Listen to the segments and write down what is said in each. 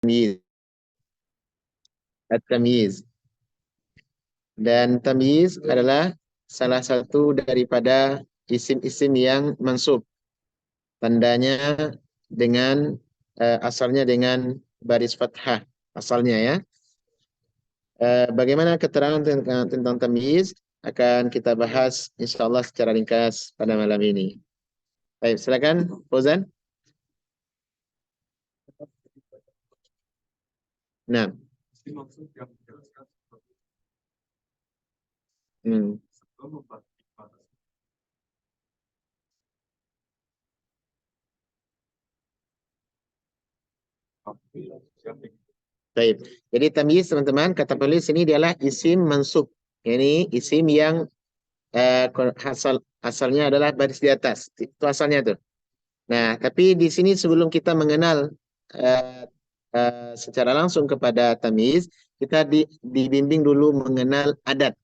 tamyiz. At-tamyiz. Dan tamyiz adalah salah satu daripada isim-isim yang mansub. Tandanya dengan asalnya dengan baris fathah asalnya ya. Bagaimana keterangan tentang tamyiz akan kita bahas insyaallah secara ringkas pada malam ini. Baik, silakan Fauzan. Nah. Hmm. Baik. Jadi tamyiz teman-teman kata penulis ini adalah isim mansub. Ini isim yang asalnya adalah baris di atas. Itu asalnya tuh. Nah, tapi di sini sebelum kita mengenal uh, secara langsung kepada tamyiz, kita dibimbing dulu mengenal adat.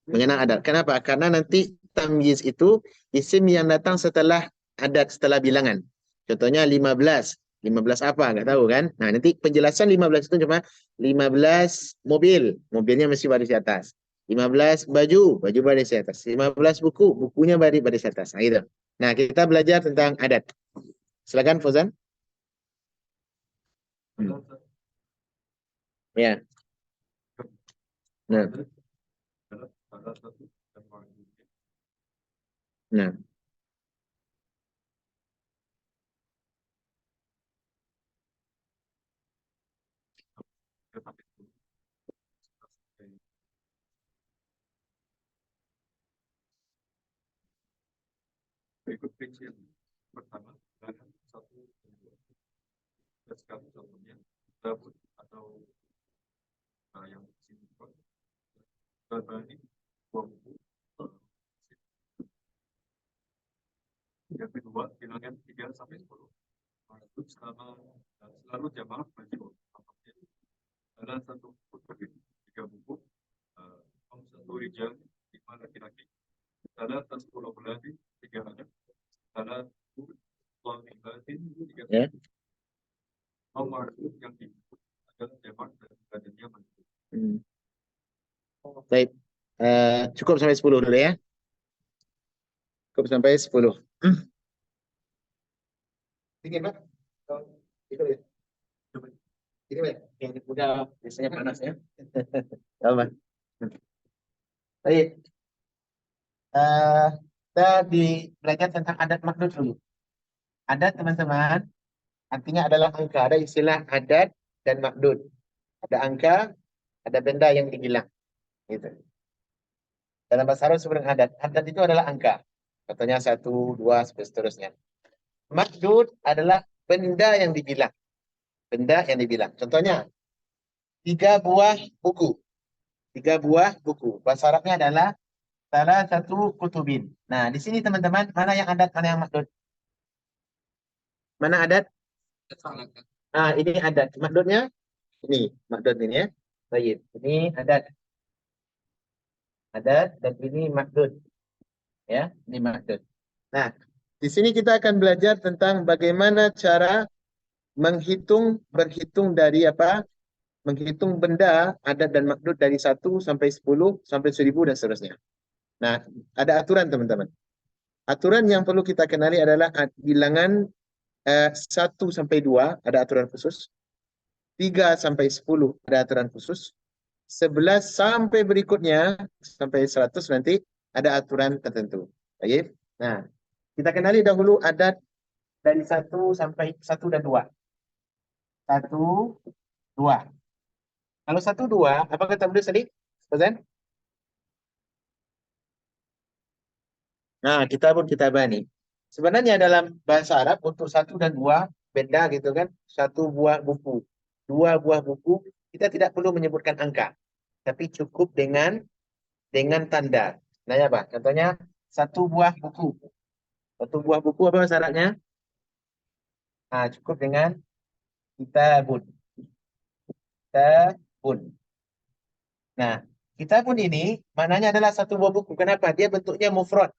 Mengenal adat. Kenapa? Karena nanti tamyiz itu isim yang datang setelah adat, setelah bilangan. Contohnya 15. 15 apa? Nggak tahu kan? Nah, nanti penjelasan 15 itu cuma 15 mobil. Mobilnya masih baris di atas. 15 baju, baju baris di atas. 15 buku, bukunya baris di atas. Nah, gitu. Nah, kita belajar tentang adat. Silakan Fauzan. Hmm. Ya. Nah. Nah. Ya. Hmm. Baik. Cukup sampai 10 dulu ya. Cukup sampai 10. Dingin, Pak? Oh, itu ya. Coba. Ini, Pak. Yang udah biasanya panas ya. Apa? Baik. Eh, kita belajar tentang adat makdud dulu. Adat teman-teman artinya adalah angka. Ada istilah adat dan makdud. Ada angka, ada benda yang dibilang. Gitu. Dalam bahasa Arab sebelum adat. Adat itu adalah angka. Contohnya satu, dua, sampai seterusnya. Makdud adalah benda yang dibilang. Benda yang dibilang. Contohnya, 3 buah buku. 3 buah buku. Bahasa Arabnya adalah salah satu kutubin. Nah, di sini teman-teman, mana yang adat, mana yang makdud? Mana adat? Ah, ini adat. Makdudnya ini, makdud ini ya. Baik. Ini adat. Adat dan ini makdud. Ya, ini makdud. Nah, di sini kita akan belajar tentang bagaimana cara berhitung dari apa? Menghitung benda adat dan makdud dari 1 sampai 10 sampai 1000 dan seterusnya. Nah, ada aturan teman-teman. Aturan yang perlu kita kenali adalah bilangan 1 sampai 2 ada aturan khusus. 3 sampai 10 ada aturan khusus. 11 sampai berikutnya sampai 100 nanti ada aturan tertentu. Baik. Nah, kita kenali dahulu adat dari 1 dan 2. 1, 2. Kalau 1, 2, apa kata beliau tadi? Ustaz? Nah, kita bani. Sebenarnya dalam bahasa Arab untuk 1 dan 2 beda gitu kan. 1 buah buku, 2 buah buku, kita tidak perlu menyebutkan angka, tapi cukup dengan tanda. Nah, ya Pak. Contohnya 1 buah buku. 1 buah buku apa bahasa Arabnya? Nah, cukup dengan kitabun. Kitabun. Nah, kitabun ini maknanya adalah 1 buah buku. Kenapa? Dia bentuknya mufrad,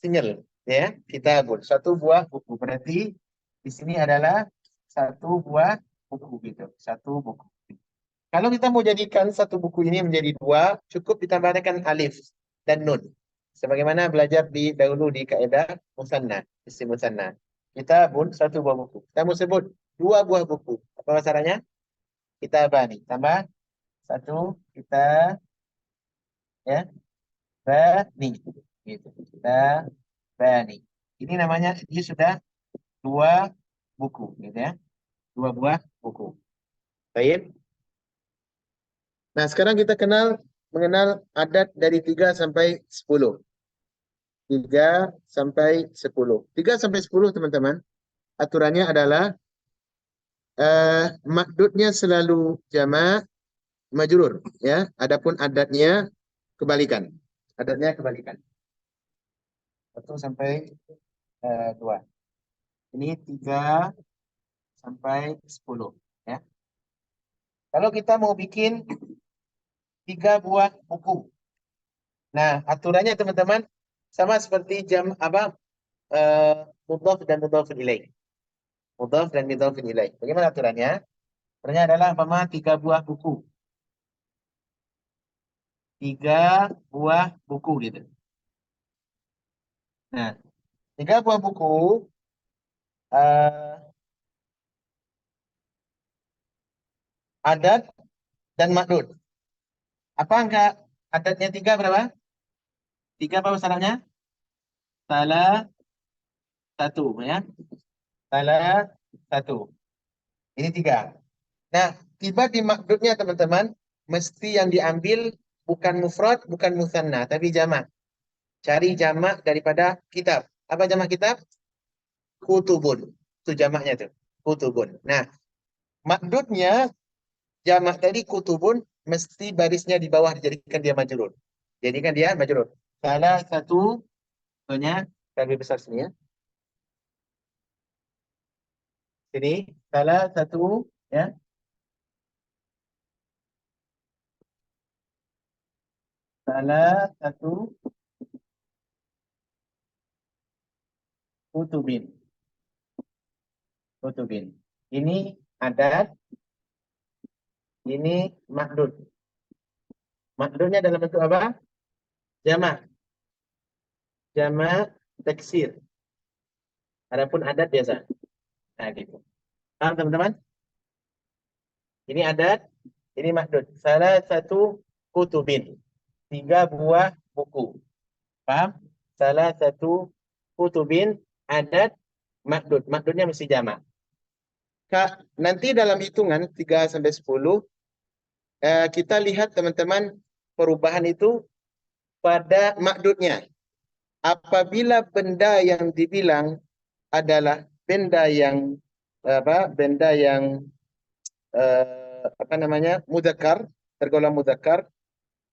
single, ya. Kitabun, 1 buah buku. Berarti di sini adalah 1 buah buku gitu. Satu buku. Kalau kita mau jadikan satu buku ini menjadi dua, cukup ditambahkan alif dan nun. Sebagaimana belajar dahulu di kaidah musanna, isim musanna. Kita pun satu buah buku. Kita mau sebut dua buah buku. Apa caranya? Kita bani. Tambah satu, kita ya bani. Gitu. Kita bani. Ini namanya, ini sudah dua buku. Gitu ya. Dua buah buku. Baik. Nah, sekarang kita mengenal adat dari 3 sampai 10. 3 sampai 10. 3 sampai 10, teman-teman. Aturannya adalah makdudnya selalu jamak majrur, ya. Adapun adatnya kebalikan. Adatnya kebalikan. 1 sampai 2. Ini 3 sampai 10, ya. Kalau kita mau bikin 3 buah buku. Nah, aturannya teman-teman sama seperti mudhaf dan mudhafun ilaih. Mudhaf dan mudhafun ilaih. Bagaimana aturannya? Aturannya adalah umpama 3 buah buku. 3 buah buku gitu. Nah, 3 buah buku uh, adat dan makdud. Apa angka adatnya 3 berapa? 3 apa syaratnya? Salah satu, ya. Salah satu. Ini 3. Nah, tiba di makdudnya teman-teman, mesti yang diambil bukan mufrad, bukan musanna, tapi jamak. Cari jamak daripada kitab. Apa jamak kitab? Kutubun. Itu jamaknya tuh. Kutubun. Nah, makdudnya jamak tadi kutubun mesti barisnya di bawah dijadikan dia majrur. Jadikan dia majrur. Salah satu contohnya lebih besar sini ya. Sini salah satu ya. Salah satu kutubin. Kutubin. Ini adat, ini makdud. Makdudnya dalam bentuk apa? Jamak. Jamak taksir. Adapun adat biasa. Nah, gitu. Paham teman-teman? Ini adat, ini makdud. Salah satu kutubin. 3 buah buku. Paham? Salah satu kutubin, adat, makdud. Makdudnya mesti jamak. Kak, nanti dalam hitungan 3 sampai 10, kita lihat teman-teman perubahan itu pada makdudnya. Apabila benda yang dibilang adalah benda yang benda yang mudzakkar, tergolong mudzakkar,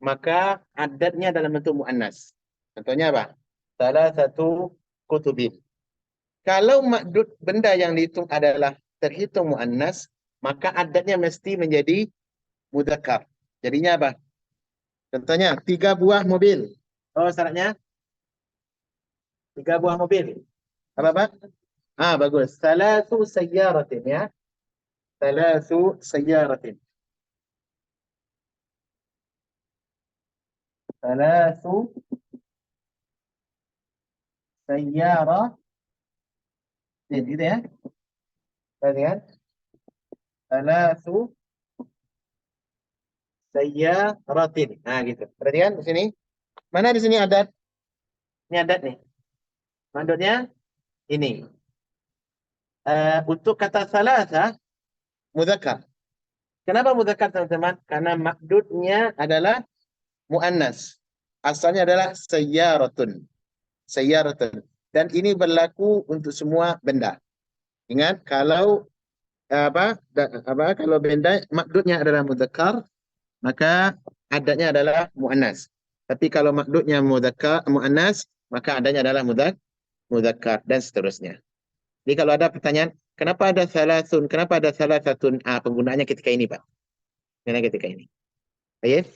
maka adatnya dalam bentuk muannas. Contohnya apa? Salah satu kutubin. Kalau makdud benda yang dihitung adalah terhitung muannas, maka adatnya mesti menjadi mudzakkar. Jadinya apa? Contohnya 3 buah mobil. Oh, syaratnya 3 buah mobil. Apa? Bagus. Salatu sayyaratin, ya. Salatu sayyaratin. Salatu sayyaratin. Gitu ya. Perhatikan. Salatu sayyaratin. Nah, gitu. Perhatikan di sini. Mana di sini adat? Ini adat nih. Maksudnya ini. Untuk kata salasa mudzakkar. Kenapa mudzakkar, teman-teman? Karena makdudnya adalah muannas. Asalnya adalah sayyaratun. Sayyaratun. Dan ini berlaku untuk semua benda. Ingat, kalau kalau benda makdudnya adalah mudzakkar, maka adatnya adalah muannas. Tapi kalau makdudnya mudzakkar muannas, maka adanya adalah mudzakkar dan seterusnya. Jadi kalau ada pertanyaan, kenapa ada salasun, kenapa ada salasatun? Penggunaannya ketika ini, Pak. Karena ketika ini. Baik.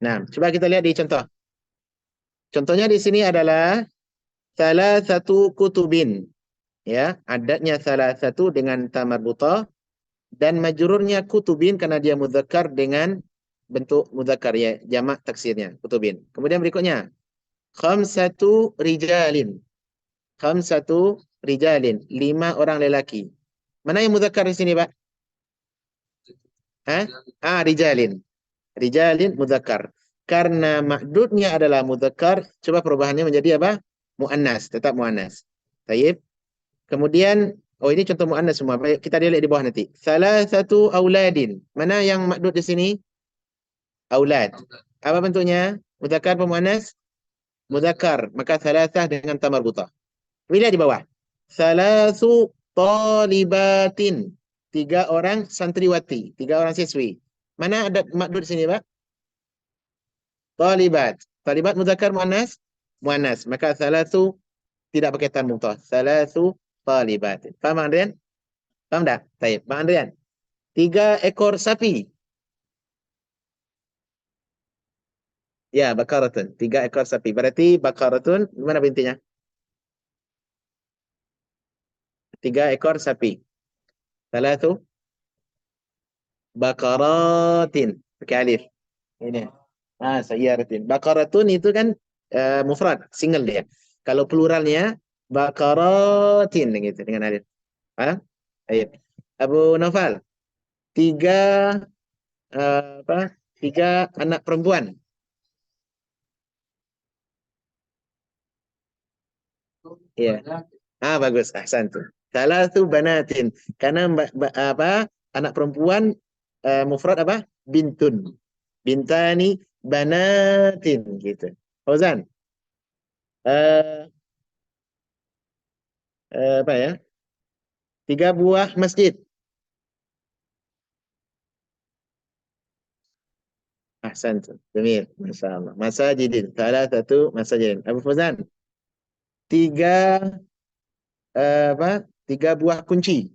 Nah, coba kita lihat di contoh. Contohnya di sini adalah salah satu kutubin. Ya, adatnya salah satu dengan ta marbutah dan majrurnya kutubin karena dia mudzakkar dengan bentuk mudzakkar ya, jamak taksirnya kutubin. Kemudian berikutnya khamsatu rijalin. Khamsatu rijalin, 5 orang lelaki. Mana yang mudzakkar di sini, Pak? Hah? Rijalin. Rijalin mudzakkar. Karena makdudnya adalah mudzakkar, coba perubahannya menjadi apa? Muannas, tetap muannas. Baik. Kemudian, oh ini contoh muannas semua. Baik, kita lihat di bawah nanti. Salah satu auladin. Mana yang makdud di sini? Aulad. Apa bentuknya? Mudzakkar apa muannas? Mudzakkar. Maka salasah dengan ta marbutah. Lihat di bawah. Salasu talibatin. 3 orang santriwati. 3 orang siswi. Mana ada makdud di sini, Pak? Talibat. Talibat mudzakkar muannas? Muannas. Maka salasu tidak pakai tan mubtah. Salasu talibatin. Faham, Andrian? Paham tak? Baik, Bang Andrian. 3 ekor sapi. Ya, bakaratun. 3 ekor sapi. Berarti bakaratun, mana bintinya? 3 ekor sapi. Salatu bakaratin. Pakai alif. Ini. Sayyaratin. Bakaratun itu kan mufrad, single dia. Kalau pluralnya bakaratin gitu dengan alif. Paham? Baik. Abu Naufal, 3 apa? 3 anak perempuan. Iya. Bagus. Ahsantu. Salatu banatin. Karena apa? Anak perempuan mufrad apa? Bintun. Bintani banatin gitu. Fauzan, eh, apa ya? 3 buah masjid. Ahsantu. Jamil. Masya Allah. Masajidin. Salah satu masajidin. Abu Fauzan, 3 apa? 3 buah kunci.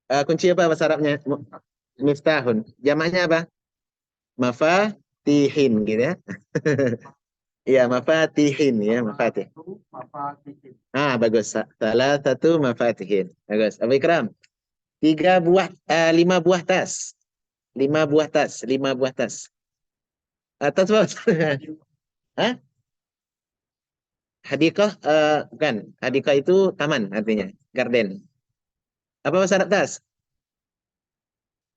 Kunci apa bahasa Arabnya? Miftahun. Jamaknya apa? Mafatihin gitu ya. Iya, mafatihin ya, mafatih. Bagus. Salah satu mafatihin. Bagus. Abu Ikram, 5 buah tas. 5 buah tas. 5 buah tas. Tas apa? Hah? Hadikah? Bukan. Hadikah itu taman artinya. Garden. Apa bahasa Arab tas?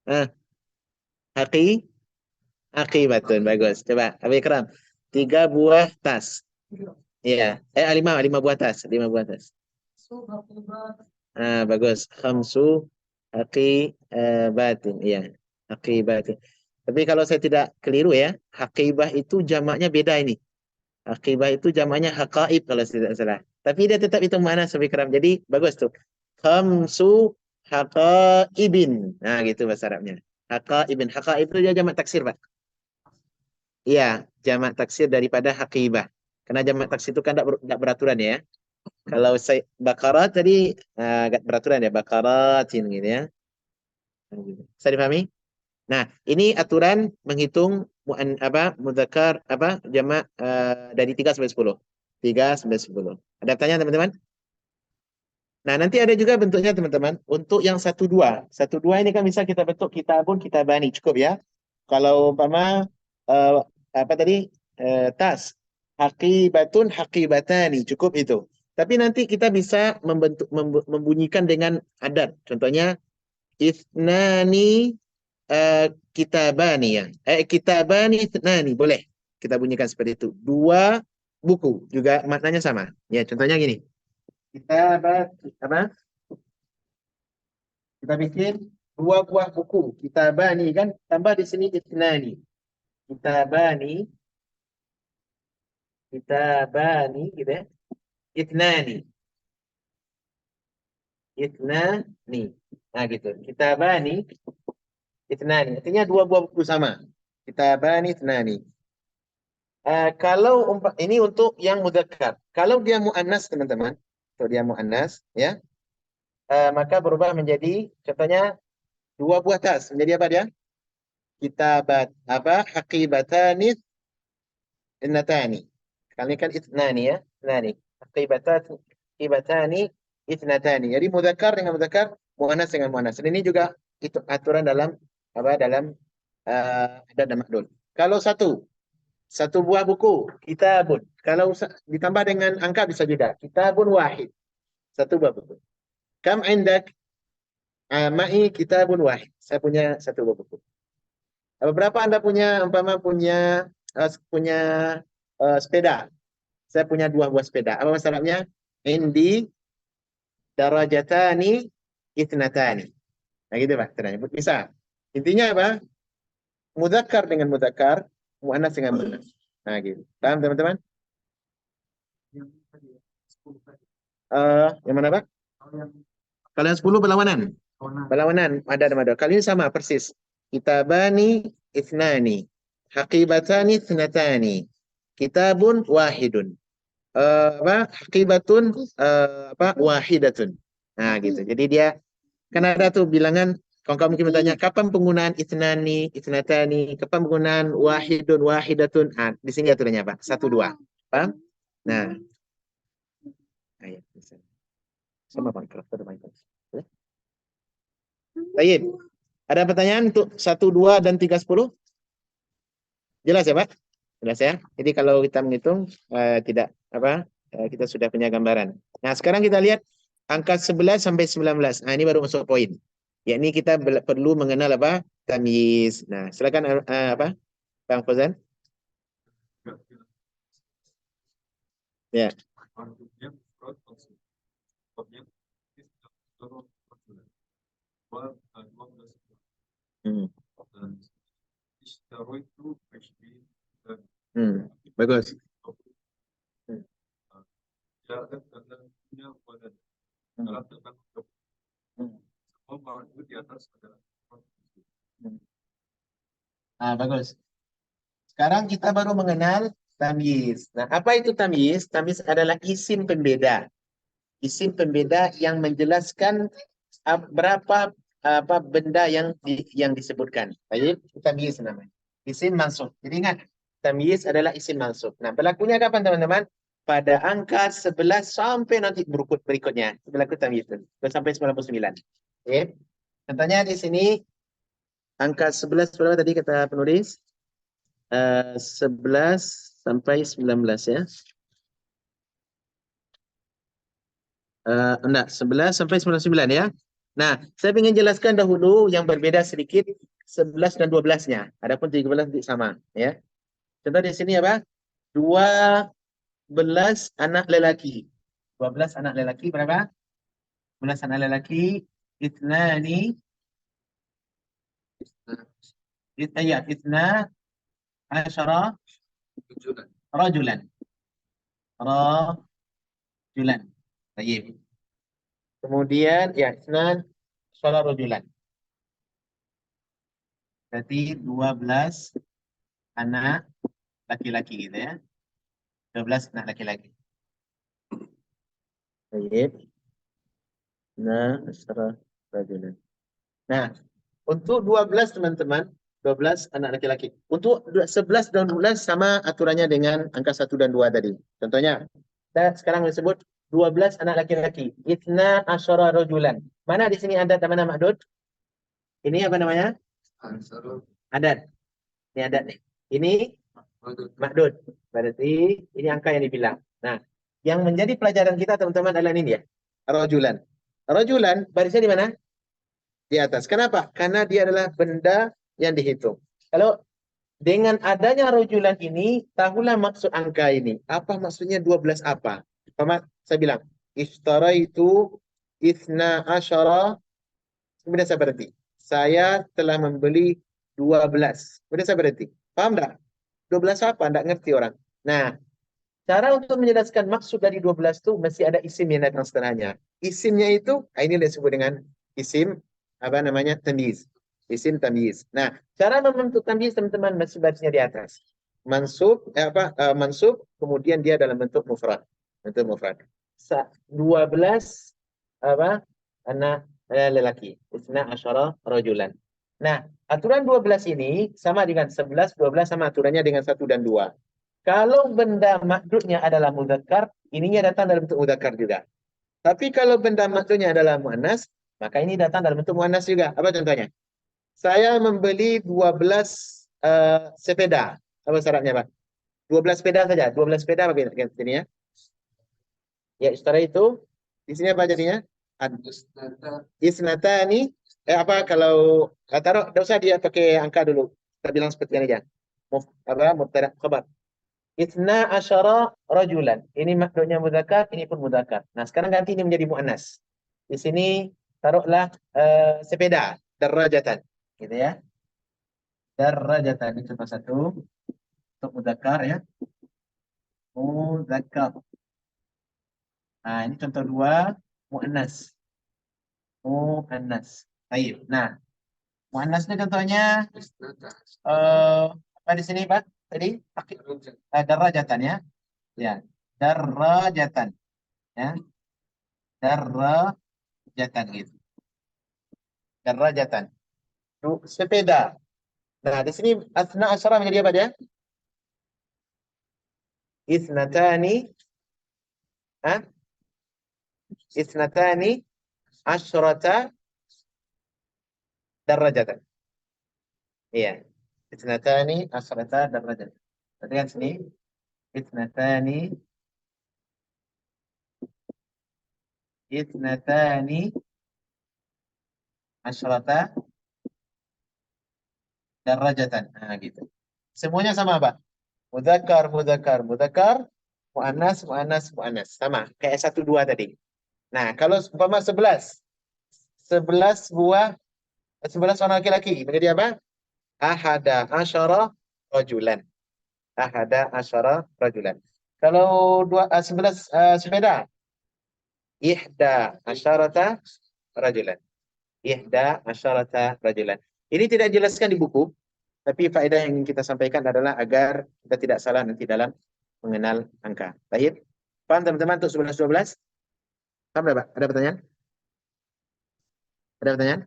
Ah, haki? Akibatun. Bagus. Coba. Abu Ikram. 3 buah tas. Iya. 5 buah tas. 5 buah tas. Bagus. Khamsu batin. Iya. Batin. Tapi kalau saya tidak keliru ya, hakibah itu jamaknya beda ini. Hakibah itu jamaknya hakaib kalau saya tidak salah. Tapi dia tetap itu mana Sofikram. Jadi bagus tuh. Khamsu hakaibin. Gitu bahasa Arabnya. Hakaibin. Hakaib itu dia jamak taksir, Pak. Iya, jamak taksir daripada hakibah. Karena jamak taksir itu kan tidak beraturan ya. Kalau saya bakarat tadi agak beraturan ya. Bakaratin gitu ya. Bisa dipahami? Nah, ini aturan menghitung mudzakkar jamak dari 3 sampai 10. 3 sampai 10. Ada pertanyaan teman-teman? Nah, nanti ada juga bentuknya teman-teman. Untuk yang 1 2. 1 2 ini kan bisa kita bentuk kitabun kitabani, cukup ya. Kalau umpama eh, apa tadi? Tas. Haqibatun haqibatani, cukup itu. Tapi nanti kita bisa membunyikan dengan adat. Contohnya Ithnani kitabani ya. Kitabani ithnani. Boleh kita bunyikan seperti itu. 2 buku. Juga maknanya sama. Ya, contohnya gini. Kita apa? Kita bikin 2 buah buku. Kitabani kan tambah di sini ithnani. Kitabani. Kitabani gitu ya. Ithnani. Ithnani. Gitu. Kitabani ithnani. Artinya 2 buah buku sama. Kitabani ithnani. Kalau ini untuk yang mudzakkar. Kalau dia muannas teman-teman, kalau dia muannas ya, maka berubah menjadi contohnya 2 buah tas. Menjadi apa dia? kitabat apa haqibatani itnatani. Kali kan itnani ya, itnani. Haqibatani itnatani. Jadi mudzakkar dengan mudzakkar, muannas dengan muannas. Dan ini juga itu aturan dalam apa dalam adat dan makdul. Kalau satu buah buku, kitabun. Kalau ditambah dengan angka bisa juga. Kitabun wahid. Satu buah buku. Kam indak? Ma'i kitabun wahid. Saya punya satu buah buku. Berapa Anda punya, umpama punya sepeda. Saya punya dua buah sepeda. Apa masalahnya? Indi darajatani itnatani. Nah gitu Pak. Ternyata. Bisa. Intinya apa? Mudzakkar dengan mudzakkar, muannas dengan muannas. Nah gitu. Paham teman-teman? Yang mana Pak? Kalau yang 10 berlawanan. Berlawanan, ada dan ada. Kali ini sama persis. Kitabani ithnani. Haqibatani ithnatani. Kitabun wahidun. Haqibatun wahidatun. Nah gitu. Jadi dia kan ada tuh bilangan. Kalau kamu mungkin bertanya, kapan penggunaan ithnani, ithnatani, kapan penggunaan wahidun, wahidatun. Ah, di sini aturannya Pak. 1, 2. Paham? Nah. Ayat. Sama Pak. Karakter Pak. Baik. Ada pertanyaan untuk 1, 2, dan 3, 10? Jelas ya Pak? Jelas ya? Jadi kalau kita menghitung tidak apa kita sudah punya gambaran. Nah, sekarang kita lihat angka 11 sampai 19. Nah, ini baru masuk poin. Yakni kita perlu mengenal apa? Tamyiz. Nah, silakan apa? Bang Fauzan. Ya. Bagus. Bagus. Sekarang kita baru mengenal tamyiz. Nah, apa itu tamyiz? Tamyiz adalah isim pembeda. Isim pembeda yang menjelaskan berapa apa benda yang disebutkan. Baik, tamyiz namanya. Isim mansub. Jadi ingat, tamyiz adalah isim mansub. Nah, berlakunya kapan teman-teman? Pada angka 11 sampai nanti berikutnya. Berlaku tamyiz itu. Sampai 99. Oke. Contohnya di sini angka 11 berapa tadi kata penulis? 11 sampai 19 ya. Enggak, 11 sampai 99 ya. Nah, saya ingin jelaskan dahulu yang berbeda sedikit 11 dan 12-nya. Adapun 13 sama ya. Contoh di sini apa? 12 anak lelaki. 12 anak lelaki berapa? 12 anak lelaki itnani itna asyara rajulan. Rajulan. Baik. Kemudian ya itna asyara rajulan. Berarti 12 anak laki-laki gitu ya. 12 anak laki-laki. Baik. Nah, asyara rajulan. Nah, untuk 12 teman-teman, 12 anak laki-laki. Untuk 11 dan 12 sama aturannya dengan angka 1 dan 2 tadi. Contohnya, kita sekarang disebut 12 anak laki-laki. Itna asyara rajulan. Mana di sini adat mana ma'dud? Ini apa namanya? Adat. Ini adat nih. Ini ma'dud. Berarti ini angka yang dibilang. Nah, yang menjadi pelajaran kita teman-teman adalah ini ya. Rajulan. Rajulan barisnya di mana? Di atas. Kenapa? Karena dia adalah benda yang dihitung. Kalau dengan adanya rajulan ini, tahulah maksud angka ini. Apa maksudnya 12 apa? Saya bilang, ishtaraitu ithna asyara, kemudian saya berhenti. Saya telah membeli 12. Kemudian saya berhenti. Paham tak? 12 apa? Tidak ngerti orang. Nah, cara untuk menjelaskan maksud dari 12 itu mesti ada isim yang datang setelahnya. Isimnya itu, ini disebut dengan isim, apa namanya, tamyiz. Isim tamyiz. Nah, cara membentuk tamyiz teman-teman masih barisnya di atas. Mansub, mansub, kemudian dia dalam bentuk mufrad. Bentuk mufrad. 12 apa anak lelaki. Isna asyara rajulan. Nah, aturan 12 ini sama dengan 11, 12 sama aturannya dengan 1 dan 2. Kalau benda makdudnya adalah mudzakkar, ininya datang dalam bentuk mudzakkar juga. Tapi kalau benda makdudnya adalah muannas, maka ini datang dalam bentuk muannas juga. Apa contohnya? Saya membeli 12 sepeda. Apa syaratnya, Pak? 12 sepeda saja. 12 sepeda apa jadinya? Ya, setelah itu di sini apa jadinya? Isnatani. Apa kalau taruh, tidak usah dia pakai angka dulu. Kita bilang seperti ini aja. Apa mubtada khabar. Isna asyara rajulan. Ini maknanya mudzakkar, ini pun mudzakkar. Nah, sekarang ganti ini menjadi muannas. Di sini taruhlah sepeda, darajatan. Gitu ya. Darajatan ini contoh satu untuk mudzakkar ya. Mudzakkar. Nah, ini contoh dua, muannas. Muannas. Baik. Nah, muannasnya contohnya apa di sini, Pak? Tadi darajatan ya. Ya, darajatan ya. Darajatan gitu. Darajatan. Sepeda. Nah, di sini asna asyara menjadi apa dia? Isnatani, ha? Isnatani asyrata darajatan. Iya. Isnatani asyrata darajatan. Perhatikan sini. Isnatani Itnatani asyrata darajatan. Nah, gitu. Semuanya sama, Pak. Mudzakkar, mudzakkar, mudzakkar, muannas, muannas, muannas. Sama, kayak 1 2 tadi. Nah, kalau umpama 11, 11 buah, 11 orang laki-laki, menjadi apa? Ahada asyara rajulan. Ahada asyara rajulan. Kalau 11 sepeda, ihda asyarata rajulan. Ihda asyarata rajulan. Ini tidak dijelaskan di buku, tapi faedah yang ingin kita sampaikan adalah agar kita tidak salah nanti dalam mengenal angka. Baik. Paham teman-teman untuk 11 12? Paham Pak? Ada pertanyaan? Ada pertanyaan?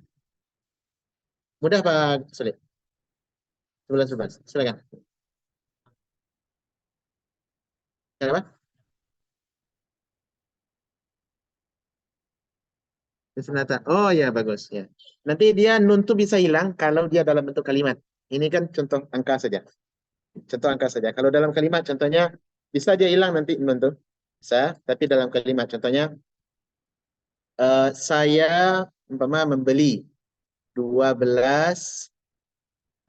Mudah Pak sulit? 11 12. Silakan. Kenapa? Isnatan. Oh ya bagus ya. Nanti dia nun tuh bisa hilang kalau dia dalam bentuk kalimat. Ini kan contoh angka saja. Contoh angka saja. Kalau dalam kalimat contohnya bisa dia hilang nanti nun tuh. Bisa, tapi dalam kalimat contohnya saya umpama membeli 12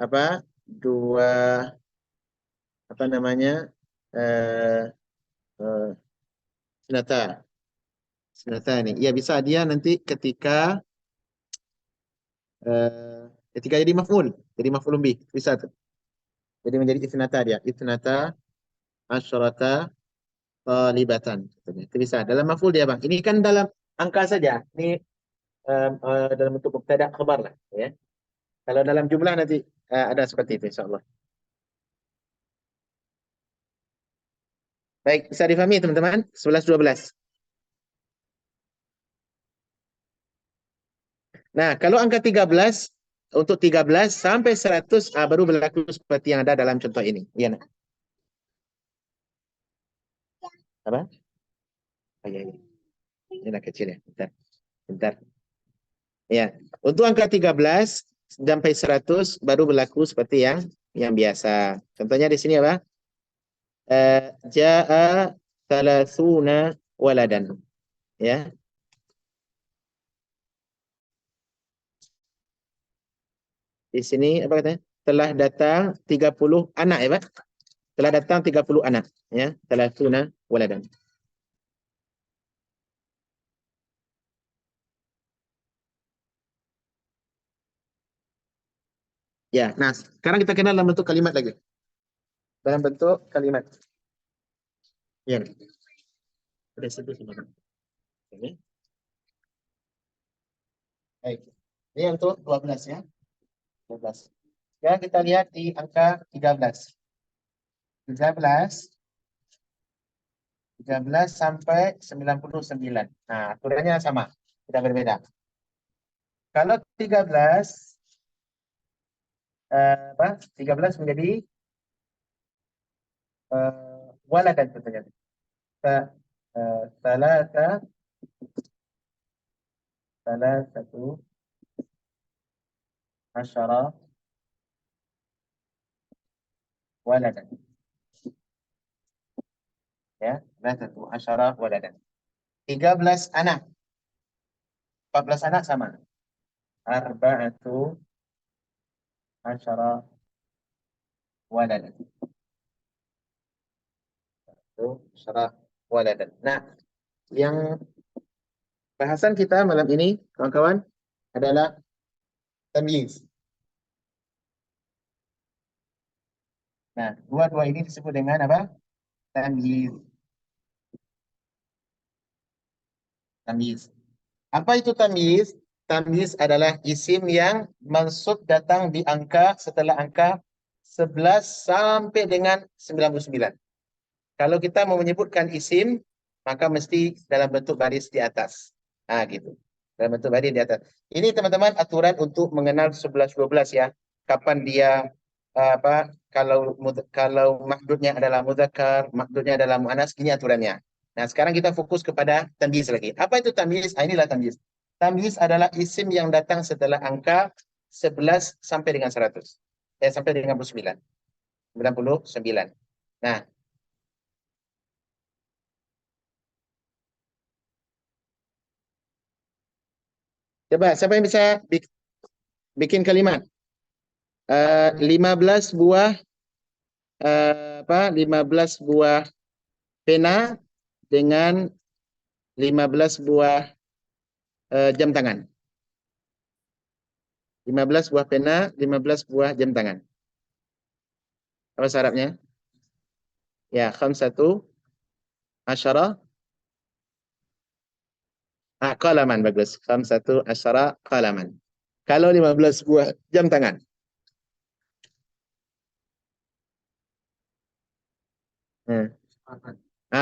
apa? Dua apa namanya? eh eh, senata. Senata ini. Ya bisa dia nanti eh, ketika jadi maf'ul bih, bisa tuh. Jadi menjadi isnata dia. Isnata asyarata talibatan. Itu bisa. Dalam maf'ul dia, Bang. Ini kan dalam angka saja. Ini dalam bentuk mubtada khabar lah, ya. Kalau dalam jumlah nanti ada seperti itu insyaallah. Baik, bisa difahami teman-teman? 11 12. Nah, kalau angka 13 untuk 13 sampai 100 baru berlaku seperti yang ada dalam contoh ini. Iya, nak. Apa? Oh, iya, iya. Ini anak kecil ya. Bentar. Bentar. Ya, untuk angka 13 sampai 100 baru berlaku seperti yang biasa. Contohnya di sini apa? Ja'a thalathuna waladan. Ya. Di sini apa katanya? Telah datang 30 anak ya, Pak? Telah datang 30 anak, ya. Thalathuna waladan. Ya, nah sekarang kita kenal dalam bentuk kalimat lagi. Dalam bentuk kalimat. Ya. Sudah sebut semua. Ini. Baik. Ini untuk 12 ya. 12. Sekarang kita lihat di angka 13. 13 13 sampai 99. Nah, aturannya sama, tidak berbeda. Kalau 13 apa? 13 menjadi waladan contohnya. Salasa, salasatu asyara waladan. Ya, salasatu asyara waladan. 13 anak. 14 anak sama. Arba'atu asyara waladan. Itu asyara waladan. Nah, yang bahasan kita malam ini, kawan-kawan, adalah tamyiz. Nah, dua-dua ini disebut dengan apa? Tamyiz. Tamyiz. Apa itu tamyiz? Tamyiz adalah isim yang mansub datang di angka setelah angka 11 sampai dengan 99. Kalau kita mau menyebutkan isim, maka mesti dalam bentuk baris di atas. Nah, gitu. Dalam bentuk baris di atas. Ini teman-teman aturan untuk mengenal 11-12 ya. Kapan dia apa kalau makdudnya adalah mudzakkar, makdudnya adalah muannas, ini aturannya. Nah, sekarang kita fokus kepada tamyiz lagi. Apa itu tamyiz? Ah, inilah tamyiz. Tamyiz adalah isim yang datang setelah angka 11 sampai dengan 100. Sampai dengan 99. 99. Nah, coba siapa yang bisa bikin kalimat? 15 buah 15 buah pena dengan 15 buah jam tangan. 15 buah pena, 15 buah jam tangan. Apa syaratnya? Ya, khamsatu asyara qalaman, bagus. Khamsatu asyara qalaman. Kalau 15 buah jam tangan. Hmm.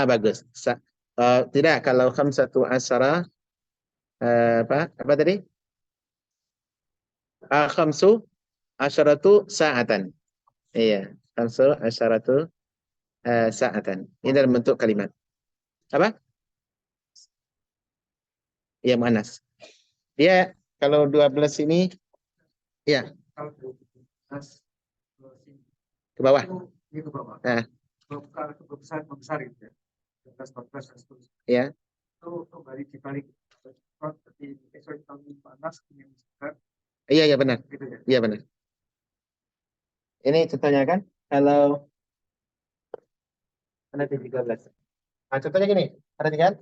Bagus. Tidak, kalau khamsatu asyara apa tadi? Khamsu asyaratu sa'atan. Iya, khamsu asyaratu sa'atan. Ini dalam bentuk kalimat. Apa? Iya, muannas. Dia kalau 12 ini ya ke bawah. Ini ke bawah. Nah, kalau besar gitu ya. 13, 14 dan seterusnya. Ya. Itu kembali dibalik seperti esok tahun panas ini besar. Iya, iya benar. Gitu ya. Iya benar. Ini contohnya kan kalau nanti 13. Nah, contohnya gini, perhatikan.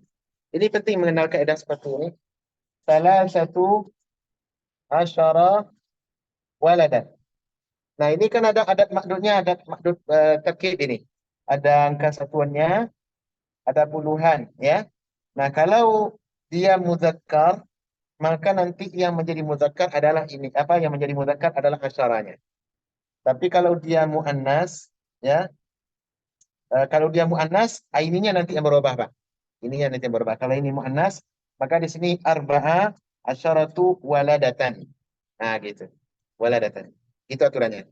Ini penting mengenal kaidah seperti ini. Salah satu asyara waladan. Nah, ini kan ada adat makdudnya, adat makdud terkait ini. Ada angka satuannya, ada puluhan, ya. Nah, kalau dia muzakkar, maka nanti yang menjadi muzakkar adalah ini. Apa yang menjadi muzakkar adalah asyaranya. Tapi kalau dia muannas, ya, kalau dia muannas, ininya nanti yang berubah, Pak. Ininya nanti yang berubah. Kalau ini muannas, maka di sini arba'a asyaratu waladatan. Nah, gitu. Waladatan. Itu aturannya.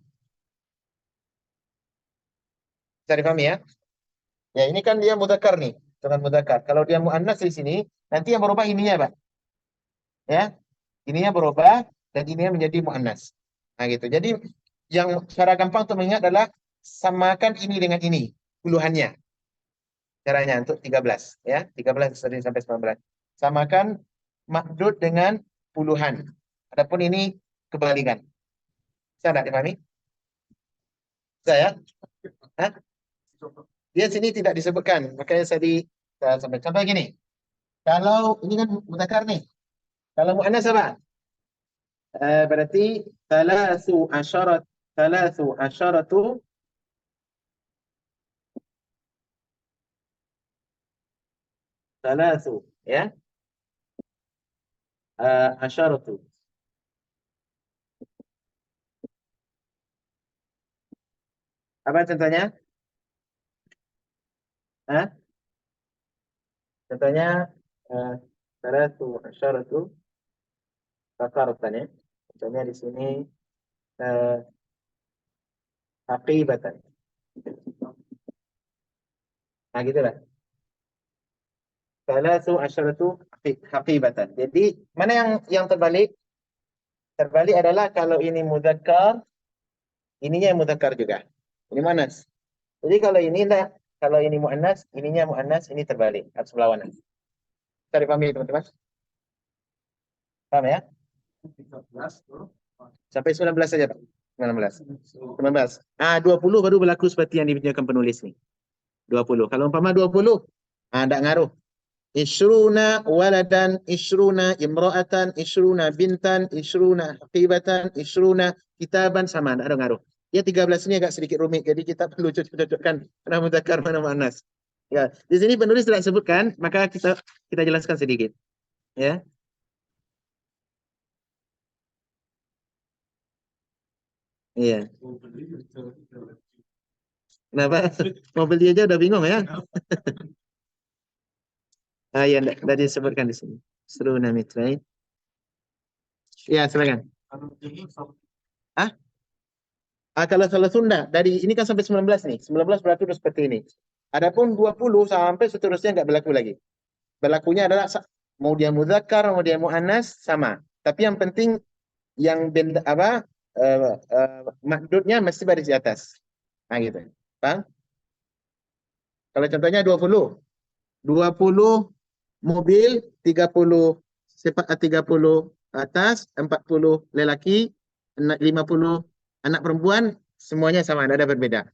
Bisa dipahami ya? Ya, ini kan dia mudzakkar nih, dengan mudzakkar. Kalau dia muannas di sini, nanti yang berubah ininya, Pak. Ya, ininya berubah dan ininya menjadi muannas. Nah, gitu. Jadi yang cara gampang untuk mengingat adalah samakan ini dengan ini, puluhannya. Caranya untuk 13, ya. 13 sampai 19. Samakan makdud dengan puluhan. Adapun ini kebalikan. Bisa enggak dipahami? Saya? Hah? Dia sini tidak disebutkan. Makanya saya sampai contoh gini. Kalau ini kan mudzakkar nih. Kalau muannas apa? Berarti thalathu asyarat thalathu asyaratu thalathu ya asyaratu. Apa contohnya? Hah? Contohnya thalathu asyaratu takaratan ya. Contohnya di sini Haqibatan. Nah, gitu lah. Salasu asyaratu haqibatan. Jadi, mana yang terbalik? Terbalik adalah kalau ini mudzakkar, ininya yang mudzakkar juga. Ini muannas. Jadi kalau ini enggak, kalau ini muannas, ininya muannas, ini terbalik, harus berlawanan. Bisa dipahami teman-teman? Paham ya? Sampai 19 saja, Pak. 19. 19. 20 baru berlaku seperti yang ditunjukkan penulis nih. 20. Kalau umpama 20, enggak ngaruh. Isruna waladan, isruna imra'atan, isruna bintan, isruna haqibatan, isruna kitaban, sama, enggak ada ngaruh. Ya 13 ini agak sedikit rumit, jadi kita perlu cocok-cocokkan mana mudzakkar mana muannas. Ya, di sini penulis tidak sebutkan, maka kita jelaskan sedikit. Ya, iya. Kenapa? Mau beli aja udah bingung ya? Ya, enggak disebutkan di sini. Isruna mitrain. Ya, silakan. Ah, kalau Sunda, dari ini kan sampai 19 nih. 19 berarti udah seperti ini. Adapun 20 sampai seterusnya nggak berlaku lagi. Berlakunya adalah mau dia muzakkar, mau dia muannas sama. Tapi yang penting yang benda apa makdudnya mesti baris di atas. Nah gitu. Paham? Kalau contohnya 20 mobil, 30 atas, 40 lelaki, 50 anak perempuan, semuanya sama, tidak ada berbeda.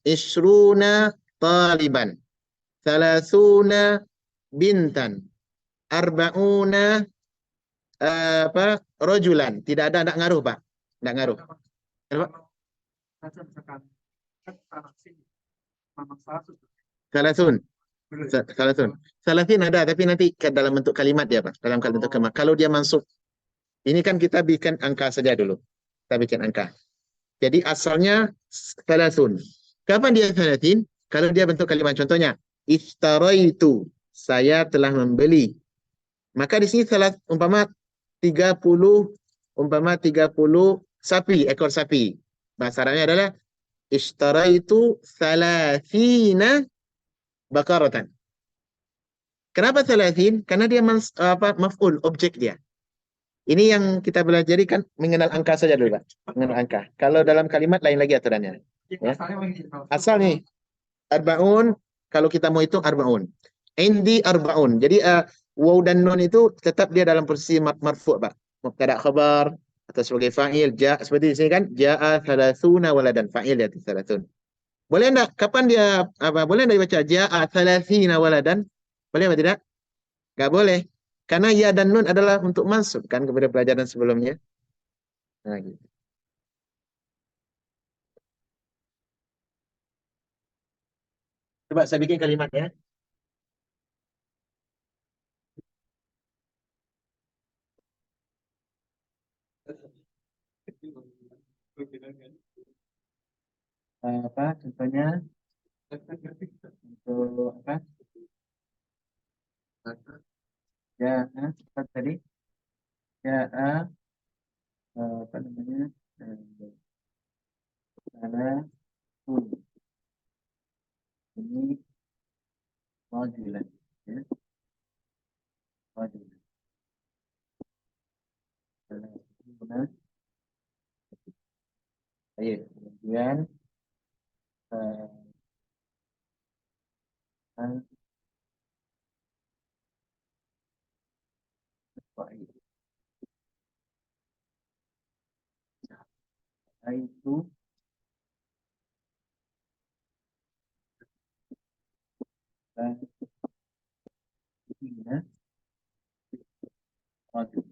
Isruna taliban, salasuna bintan, arbauna rojulan. Tidak ada, tidak ngaruh, Pak. Tidak ngaruh. Kenapa? Salasun. Salasun. Salasin ada, tapi nanti dalam bentuk kalimat dia, Pak. Dalam bentuk kalimat. Kalau dia masuk, ini kan kita bikin angka saja dulu. Kita bikin angka. Jadi asalnya salasun. Kapan dia salasin? Kalau dia bentuk kalimat. Contohnya, iftaraitu. Saya telah membeli. Maka di sini salah umpama 30 sapi, ekor sapi. Bahasa Arabnya adalah ishtaraitu salasina bakaratan. Kenapa salasin? Karena dia maf'ul, objek dia. Ini yang kita pelajari kan mengenal angka saja dulu, Pak. Mengenal angka. Kalau dalam kalimat lain lagi aturannya. Ya. Asal nih, arbaun, kalau kita mau hitung arbaun. Indi arbaun. Jadi waw dan nun itu tetap dia dalam posisi marfu', Pak. Mubtada khabar atau sebagai fa'il, seperti di sini kan, ja'a thalathuna waladan, fa'il ya thalathun. Boleh enggak? Kapan dia boleh enggak dibaca ja'a thalathina waladan? Boleh atau tidak? Enggak boleh. Karena ya dan nun adalah untuk masuk kan kepada pelajaran sebelumnya. Nah, gitu. Coba saya bikin kalimatnya. Apa contohnya? Untuk apa? Ya, apa tadi? Ya, apa namanya? Salah ini modulan. Ya, modulan. Salah ayo, kemudian eh, itu dan ini modul.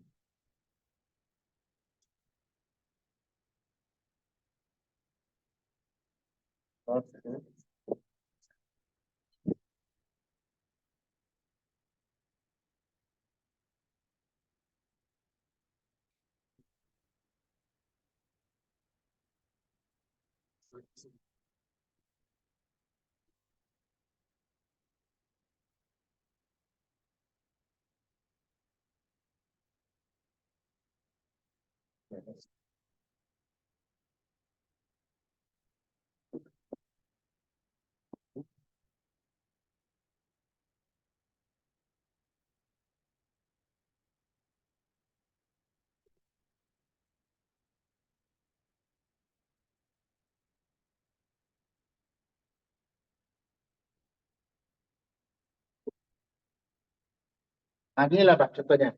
Nah, inilah Pak contohnya.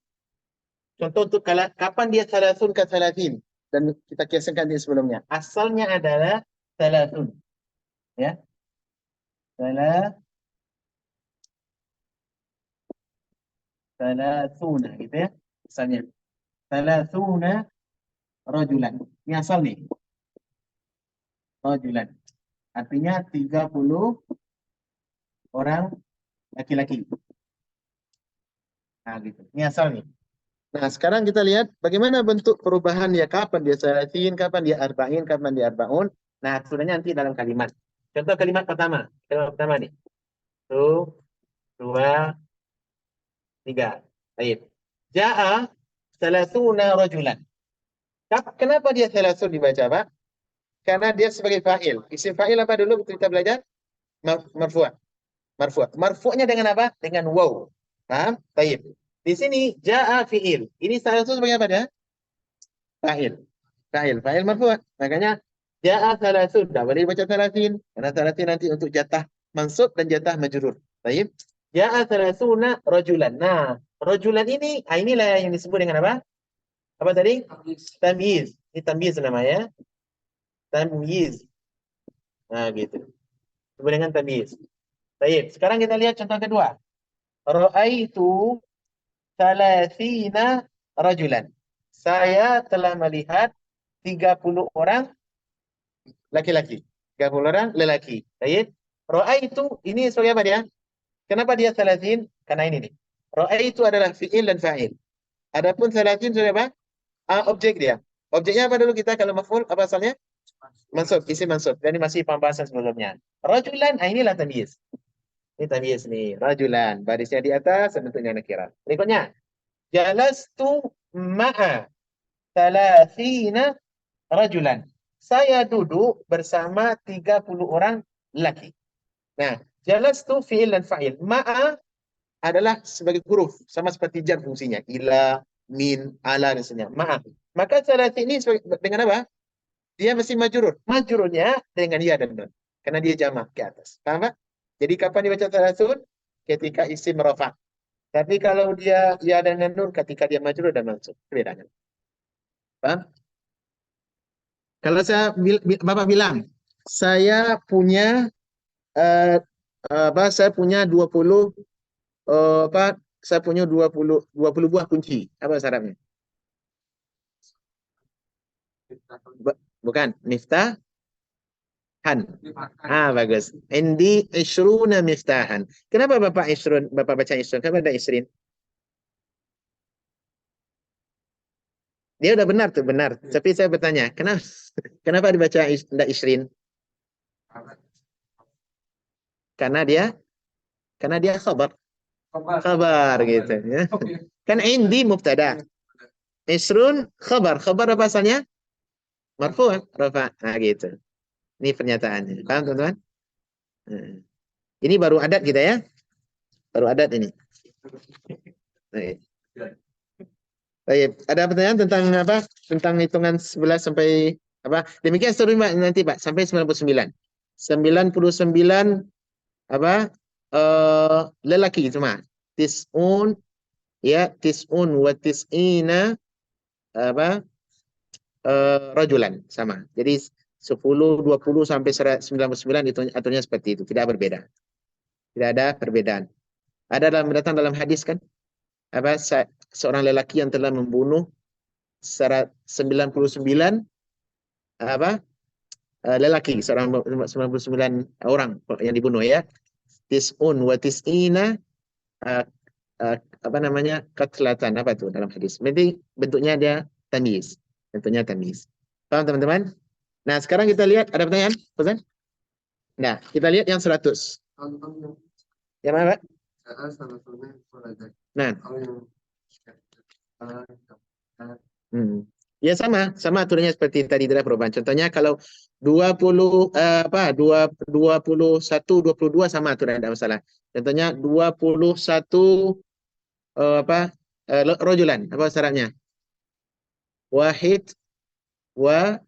Contoh untuk kapan dia salasun ke salatin. Dan kita kiaskan di sebelumnya. Asalnya adalah salasun. Ya. Salasuna gitu ya. Asalnya. Salasuna rajulan. Ini asal nih. Rajulan. Artinya 30 orang laki-laki. Nah, gitu. Ini asal nih. Nah, sekarang kita lihat bagaimana bentuk perubahan dia. Kapan dia salatin, kapan dia arba'in, kapan dia arba'un. Nah, aturannya nanti dalam kalimat. Contoh kalimat pertama. Kalimat pertama nih. Satu, dua, tiga. Baik. Ja'a salasuna rajulan. Kenapa dia salasun dibaca, Pak? Karena dia sebagai fa'il. Isim fa'il apa dulu kita belajar? Marfu'. Marfu'. Marfu'nya dengan apa? Dengan waw. Paham? Baik. Di sini ja'a fi'il. Ini salasun sebagai apa dia? Fa'il. Fa'il marfu'. Makanya ja'a salasun. Tidak boleh dibaca salasin. Karena salasin nanti untuk jatah mansub dan jatah majrur. Baik. Ja'a salasuna rajulan. Nah, rajulan inilah yang disebut dengan apa? Apa tadi? Tamyiz. Ini tamyiz namanya. Tamyiz. Nah, gitu. Disebut dengan tamyiz. Baik. Sekarang kita lihat contoh kedua. Ra'aitu salasina rajulan. Saya telah melihat 30 orang laki-laki. 30 orang lelaki. Baik. Ra'aitu ini sebagai apa dia? Kenapa dia salasin? Karena ini nih. Ra'aitu adalah fi'il dan fa'il. Adapun salasin sudah apa? Objek dia. Objeknya apa dulu kita kalau maf'ul apa asalnya? Mansub, isim mansub. Dan ini masih pembahasan sebelumnya. Rajulan, inilah tamyiz. Ini tamyiz nih, rajulan. Barisnya di atas, bentuknya nakirah. Berikutnya, jalastu ma'a thalathina rajulan. Saya duduk bersama 30 orang laki. Nah, jalastu fi'il dan fa'il. Ma'a adalah sebagai huruf, sama seperti jar fungsinya. Ila, min, ala, dan sebagainya. Ma'a. Maka thalathi ini dengan apa? Dia mesti majrur. Majrurnya dengan ya dan nun. Karena dia jamak ke atas. Paham Pak? Jadi kapan dibaca salasun? Ketika isim rafa. Tapi kalau dia ya dan nun ketika dia majrur dan mansub. Perbedaannya. Paham? Kalau Bapak bilang, saya punya eh, saya punya 20 apa? Saya punya 20 buah kunci. Apa syaratnya? Bukan, miftah. Bagus. Indi isruna miftahan. Kenapa Bapak isrun? Bapak baca isrun? Kenapa ada isrin? Dia udah benar tuh, benar. Tapi saya bertanya, kenapa dibaca tidak isrin? Karena dia khabar. Khabar gitu ya. Kan indi mubtada. Isrun khabar. Khabar apa asalnya? Marfu, rafa. Nah, gitu. Ini pernyataannya. Paham, teman-teman? Nah, ini baru adat kita ya. Baru adat ini. Baik. Baik. Ada pertanyaan tentang apa? Tentang hitungan 11 sampai apa? Demikian seterusnya nanti Pak, sampai 99. 99 apa? Lelaki cuma. Tis'un ya, tis'un wa tis'ina apa? Rajulan sama. Jadi 10, 20 sampai 99 itu aturnya seperti itu, tidak berbeda. Tidak ada perbedaan. Ada datang dalam hadis kan? Apa seorang lelaki yang telah membunuh 99 apa lelaki, seorang 99 orang yang dibunuh ya. Tis'un wa tis'ina uh, apa namanya? Katlatan apa itu dalam hadis. Berarti bentuknya dia tamyiz. Bentuknya tamyiz. Paham teman-teman? Nah, sekarang kita lihat ada pertanyaan, Ustaz? Nah, kita lihat yang 100. Yang mana, Pak? Nah. Ya sama aturannya seperti tadi tidak perubahan. Contohnya kalau 20 21 22 sama aturan tidak masalah. Contohnya 21 rojulan, apa syaratnya? Wahid wa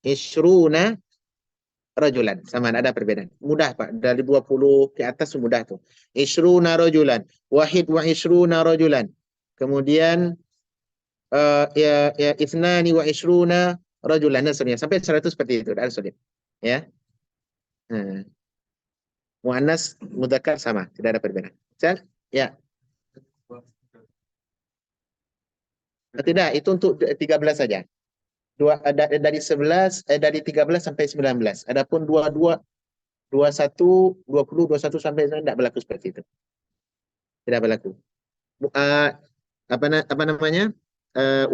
isruna rajulan. Sama, ada perbedaan. Mudah, Pak. Dari 20 ke atas mudah tuh. Ishruna rajulan. Wahid wa ishruna rajulan. Kemudian ya ithnani wa ishruna rajulan. Dan seterusnya. Sampai 100 seperti itu. Ada sulit. Ya. Nah, muannas mudzakkar sama, tidak ada perbedaan. Ya. Tidak, itu untuk 13 saja. Dari 11 dari 13 sampai 19. Adapun 22 21 20 21 sampai tidak berlaku seperti itu. Tidak berlaku. Uh, apa namanya?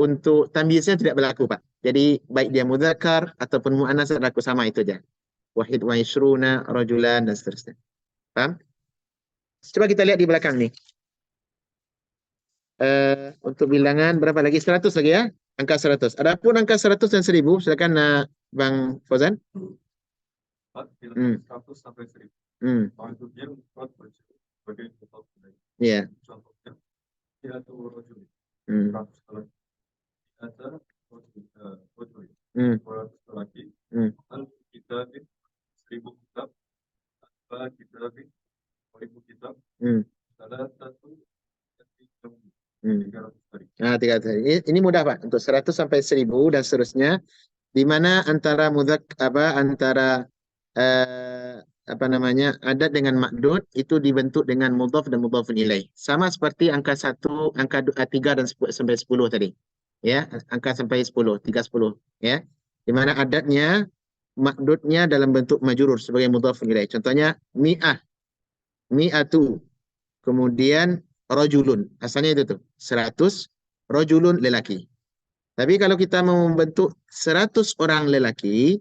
Untuk tamyiznya tidak berlaku, Pak. Jadi baik dia mudzakkar ataupun muannas berlaku sama itu aja. Wahid wa ishruna rajulan dan seterusnya. Paham? Coba kita lihat di belakang nih. Untuk bilangan berapa lagi? 100 lagi ya? Angka 100. Adapun angka 100 dan 1000, silakan Bang Fauzan. 100 sampai 1000. Maksudnya sebagai Iya. contohnya kita tuh rojul 100 lagi 200 lagi kita 1000 kitab kita 1000 kitab ada satu 300 hari. Nah, 300 hari. Ini mudah, Pak. Untuk 100 sampai 1000 dan seterusnya, di mana antara antara apa namanya, adat dengan makdud itu dibentuk dengan mudhaf dan mudhafun ilaih. Sama seperti angka 1, angka 3 dan sampai 10 tadi. Ya, angka sampai 10, 3 10, ya. Di mana adatnya makdudnya dalam bentuk majrur sebagai mudhafun ilaih. Contohnya mi'ah, mi'atu. Kemudian rojulun. Asalnya itu tuh 100 rojulun lelaki. Tapi kalau kita mau membentuk 100 orang lelaki,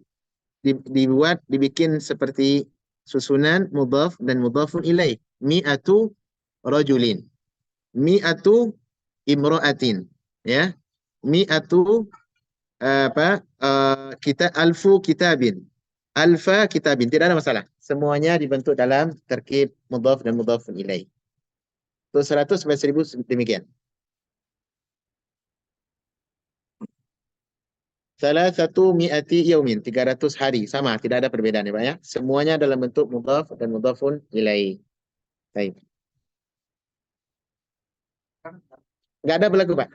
dibikin seperti susunan mudhaf dan mudhafun ilaih. Mi'atu rajulin. Mi'atu imra'atin. Ya. Mi'atu kita alfu kitabin. Alfa kitabin. Tidak ada masalah. Semuanya dibentuk dalam terkib mudhaf dan mudhafun ilaih. Untuk 100 sampai 1000 demikian. Salah satu mi'ati yaumin, 300 hari. Sama, tidak ada perbedaan ya Pak ya. Semuanya dalam bentuk mudhaf dan mudhafun ilaih. Baik. Enggak ada berlaku, Pak.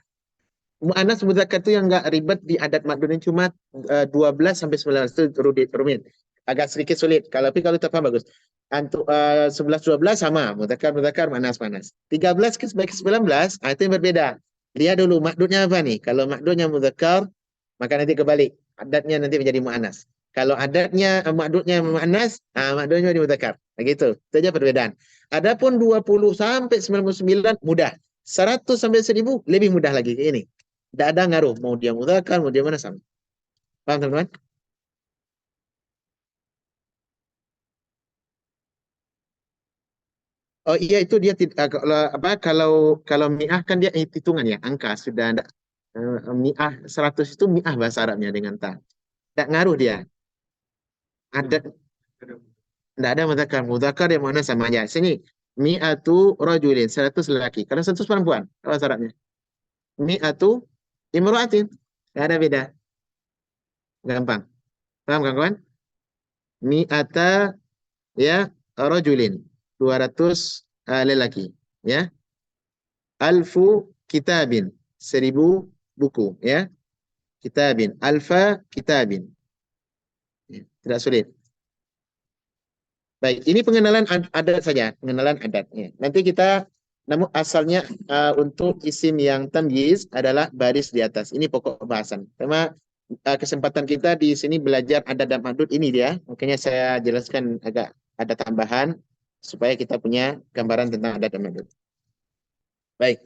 Mu'annas mudzakkar itu yang enggak ribet di adat makdudnya cuma 12 sampai 19 itu rumit. Agak sedikit sulit. Tapi kalau terpaham bagus. Untuk 11 12 sama, mudzakkar mudzakkar, mu'annas mu'annas. 13 ke 19, itu yang berbeda. Lihat dulu makdudnya apa nih? Kalau makdudnya mudzakkar, maka nanti kebalik. Adatnya nanti menjadi mu'annas. Kalau adatnya makdudnya mu'annas, makdudnya menjadi mudzakkar. Begitu. Itu aja perbedaan. Adapun 20 sampai 99 mudah. 100 sampai 1000 lebih mudah lagi kayak ini. Tidak ada ngaruh mau dia mudzakkar, mau dia mana sama. Paham teman-teman? Oh iya itu dia kalau mi'ah kan dia hitungan ya, angka sudah ada mi'ah 100 itu mi'ah bahasa Arabnya dengan ta. Tidak ngaruh dia. Adat tidak ada mudzakkar. Mudzakkar yang mana sama aja. Sini mi'atu rajulin, 100 lelaki. Kalau 100 perempuan, apa bahasa Arabnya? Mi'atu imra'atin. Tidak ada beda. Gampang. Paham kawan? Mi'ata ya rajulin. 200 lelaki. Ya. Alfu kitabin. 1000 buku. Ya. Kitabin. Alfa kitabin. Ya, tidak sulit. Baik, ini pengenalan adat saja, pengenalan adatnya. Nanti kita, namun asalnya untuk isim yang tamyiz adalah baris di atas. Ini pokok bahasan. Karena kesempatan kita di sini belajar adat dan madud ini dia. Makanya saya jelaskan agak ada tambahan supaya kita punya gambaran tentang adat dan madud. Baik,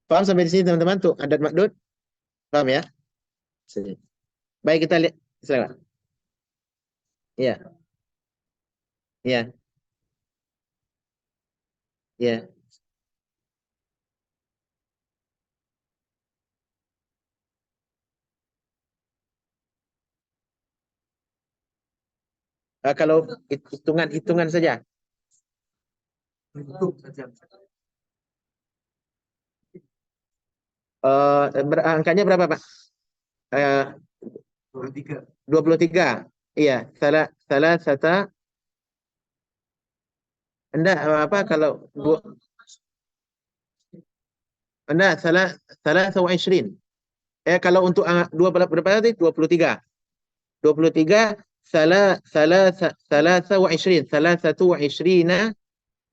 paham sampai di sini teman-teman tuh adat madud? Paham ya? Sini. Baik, kita lihat. Silakan. Iya, iya, iya. Kalau hitungan saja. Angkanya berapa, Pak? 23. 23. Iya, salah salasata, enggak apa kalau dua, enggak salasa wa ishrin. Kalau untuk berapa tadi? 23. 23 salasa wa ishrin, salasatu wa ishrina.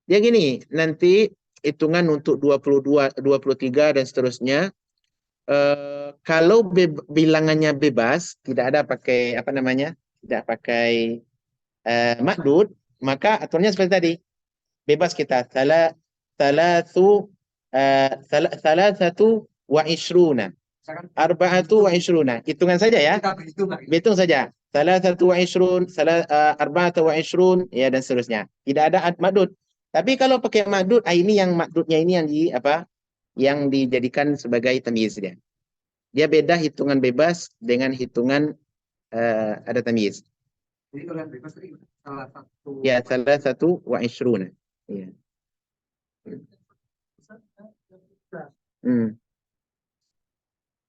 Dia gini, nanti hitungan untuk 22, 23 dan seterusnya. Kalau bilangannya bebas, tidak ada pakai apa namanya? Tidak pakai makdud, maka aturannya seperti tadi. Bebas kita. Salasatu wa ishruna. Arba'atu wa ishruna. Hitungan saja ya. Hitung saja. Salasatu wa ishrun, arba'atu wa ishrun, ya dan seterusnya. Tidak ada makdud. Tapi kalau pakai makdud, ini yang makdudnya ini yang yang dijadikan sebagai tamyiz dia. Dia beda hitungan bebas dengan hitungan ada tamyiz. Jadi kalau yang bebas tadi salah satu. Ya, salasatu wa ishruna. Ya.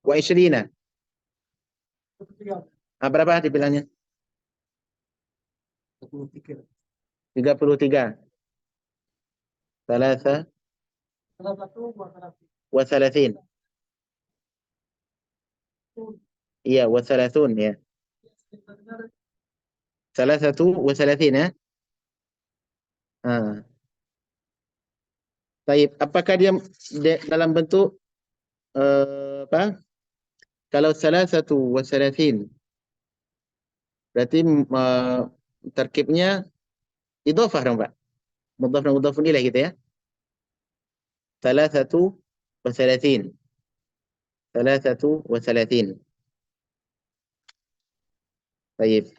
Wa ishrina. Berapa dibilangnya? 33. Salasa wa salasin. Iya, wa salasun ya. Salasatu wa salasin ya. Baik, apakah dia dalam bentuk apa? Kalau salasatu wa salasin berarti terkibnya idhofah dong, Pak. Mudhaf dan mudhafun ilaih gitu ya. Salasatu wa salasin. Salasatu wa salasin. Baik.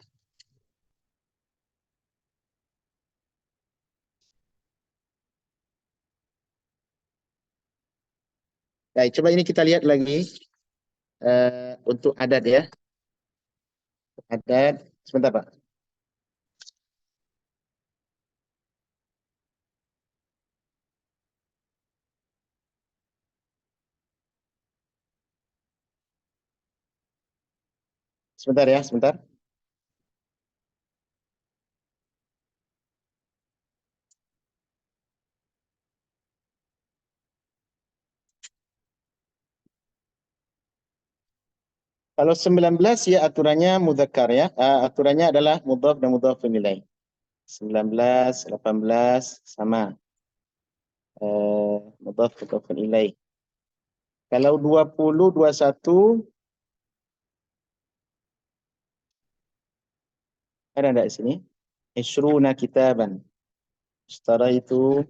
Baik, coba ini kita lihat lagi untuk adat ya. Adat, sebentar Pak. Sebentar ya, sebentar. Kalau 19 ya aturannya mudzakkar ya. Aturannya adalah mudhaf dan mudhafun ilaih. 19, 18 sama. Mudhaf mudhafun ilaih. Kalau 20, 21 ada enggak di sini? Ishruna kitaban. Setara itu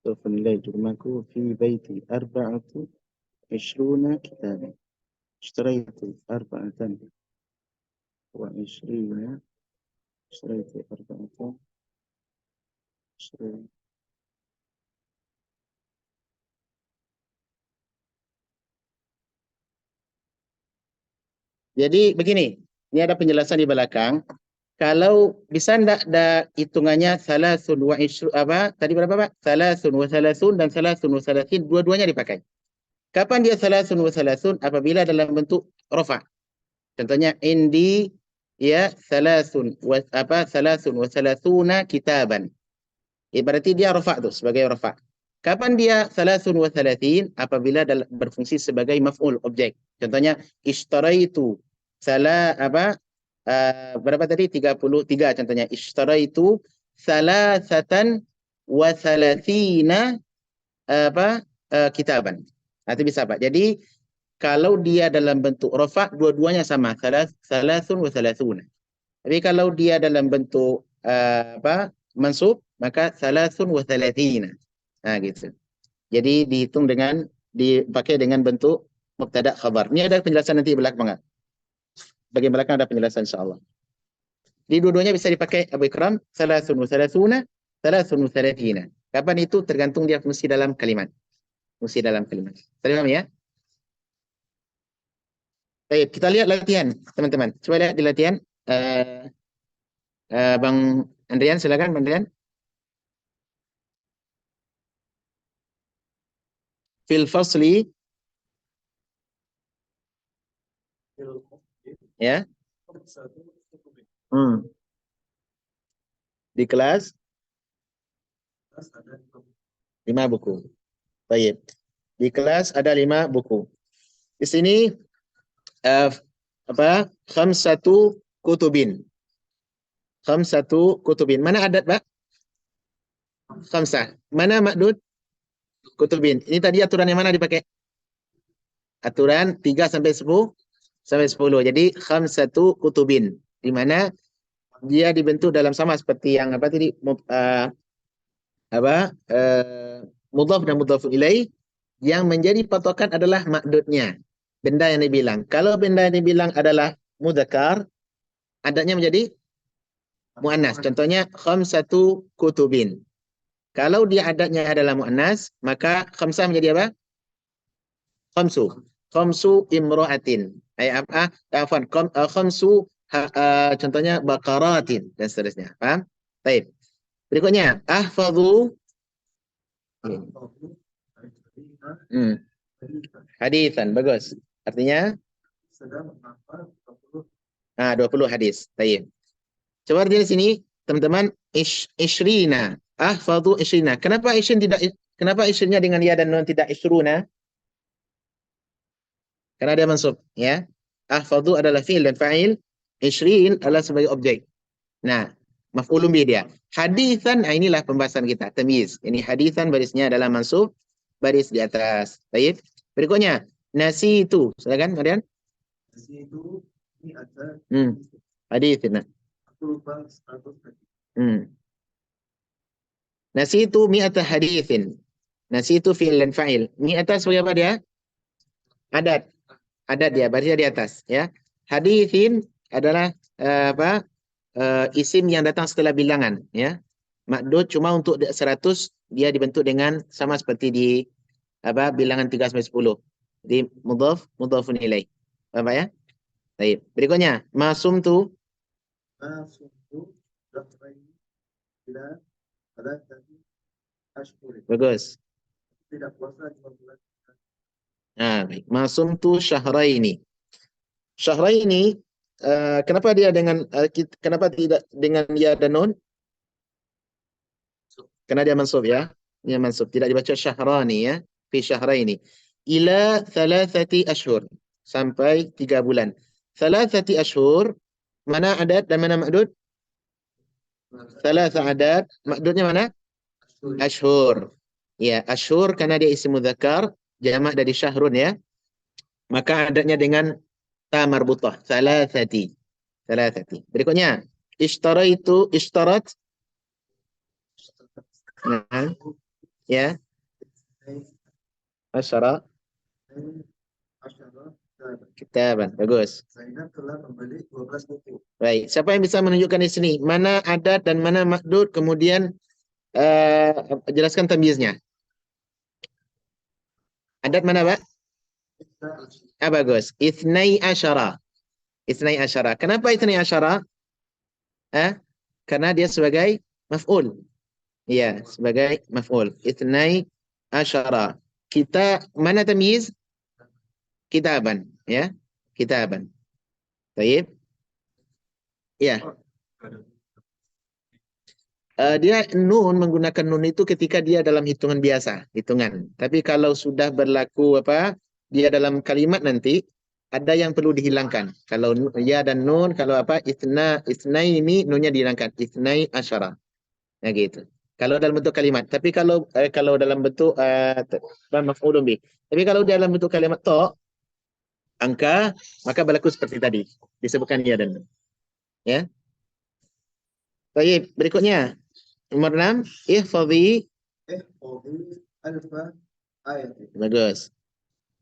فالليل جرمكو في بيتي 24 كتابا اشتريت 24 اشتريت 24. Jadi begini, ini ada penjelasan di belakang. Kalau bisa ndak ada hitungannya salasun wa isru apa? Tadi berapa, Pak? Salasun wa salasun dan salasun wa salasin, dua-duanya dipakai. Kapan dia salasun wa salasun? Apabila dalam bentuk rafa. Contohnya indi ya salasun wa salasuna kitaban. Berarti dia rafa tuh sebagai rafa. Kapan dia salasun wa salasin? Apabila berfungsi sebagai maf'ul objek. Contohnya ishtaraitu berapa tadi? 33 contohnya. Ishtaraitu salasatan wa salasina kitaban. Itu bisa Pak. Jadi kalau dia dalam bentuk rafa, dua-duanya sama, thalathun wa thalathuna. Tapi kalau dia dalam bentuk mansub, maka thalathun wa thalathina. Gitu. Jadi dihitung dengan dipakai dengan bentuk mubtada khabar. Ini ada penjelasan nanti belakang. Bagian belakang ada penjelasan insyaallah. Di dua-duanya bisa dipakai Abu Ikram, thalathun wa thalathuna, thalathun wa thalathina. Kapan itu tergantung dia fungsi dalam kalimat. Fungsi dalam kalimat. Terima ya? Baik, kita lihat latihan, teman-teman. Coba lihat di latihan. Bang Andrian, silakan Bang Andrian. Fil fasli, ya. Di kelas 5 buku. Baik. Di kelas ada 5 buku. Di sini khamsatu kutubin. Khamsatu kutubin. Mana adat, Pak? Khamsah. Mana makdud? Kutubin. Ini tadi aturan yang mana dipakai? Aturan 3 sampai 10 sampai 10. Jadi khamsatu kutubin. Di mana dia dibentuk dalam sama seperti yang apa tadi mudhaf dan mudhaf ilaih, yang menjadi patokan adalah makdudnya. Benda yang dibilang. Kalau benda yang dibilang adalah mudzakkar, adatnya menjadi muannas. Contohnya khamsatu kutubin. Kalau dia adatnya adalah muannas, maka khamsah menjadi apa? Khamsu. Khamsu imra'atin. Khamsu contohnya baqaratin dan seterusnya. Paham? Baik. Berikutnya, ahfadhu hadithan. Bagus. Artinya 20 hadis. Baik. Coba di sini, teman-teman, ishrina. Ahfadhu ishrina. Kenapa ishrina dengan ya dan nun tidak ishruna? Karena dia mansub, ya. Ahfadhu adalah fi'il dan fa'il, ishrin adalah sebagai objek. Nah, maf'ulun bih dia. Hadithan, inilah pembahasan kita, tamyiz. Ini hadithan barisnya adalah mansub, baris di atas. Baik. Berikutnya, nasitu. Silakan, Marian. Nasitu ini ada hadithin. aku lupa 100 hadis. Nasitu mi'ata hadithin. Nasitu fi'il dan fa'il. Mi'ata sebagai apa dia? Adat. Adat dia, barisnya di atas, ya. Hadithin adalah isim yang datang setelah bilangan, ya. Makdud cuma untuk 100 dia dibentuk dengan sama seperti di bilangan 3 sampai 10. Jadi mudhafun ilaih. Paham ya? Baik. Berikutnya, masumtu bila ada tadi ashhur. Bagus. Tidak puasa 2 bulan. Baik. Masumtu syahraini. Syahraini, kenapa dia dengan kenapa tidak dengan ya dan nun? Karena dia mansub, ya. Dia mansub, tidak dibaca syahrani, ya. Fi syahraini. Ila 3 ashhur. Sampai 3 bulan. 3 ashhur, mana adat dan mana makdud? 3 adat, makdudnya mana? Ashhur. Ya, ashhur karena dia isim mudzakkar, jamak dari syahrun, ya. Maka adatnya dengan ta marbutah, thalathati. Berikutnya, ishtarat. Nah, ya. Asyara kitaban. Bagus. Zainab telah membeli 12 buku. Baik, siapa yang bisa menunjukkan di sini mana adat dan mana makdud, kemudian jelaskan tamyiznya. Adat mana, Pak? Bagus. Ithnai asyara. Kenapa ithnai asyara? Karena dia sebagai maf'ul. Iya, sebagai maf'ul. Ithnai asyara. Kita mana tamyiz? Kitaban, ya. Kitaban. Baik. Ya. Dia nun, menggunakan nun itu ketika dia dalam hitungan biasa, Tapi kalau sudah berlaku dia dalam kalimat nanti ada yang perlu dihilangkan. Kalau ya dan nun, kalau isnai ini nunnya dihilangkan. Isnai asyara. Nah gitu. Kalau dalam bentuk kalimat. Tapi kalau dalam bentuk maf'ulun bih. Tapi kalau dalam bentuk kalimat to, angka, maka berlaku seperti tadi. Disebutkan ya dan ya. Baik, berikutnya. Nomor 6, ihfazi. احفظي ألف آية. Bagus.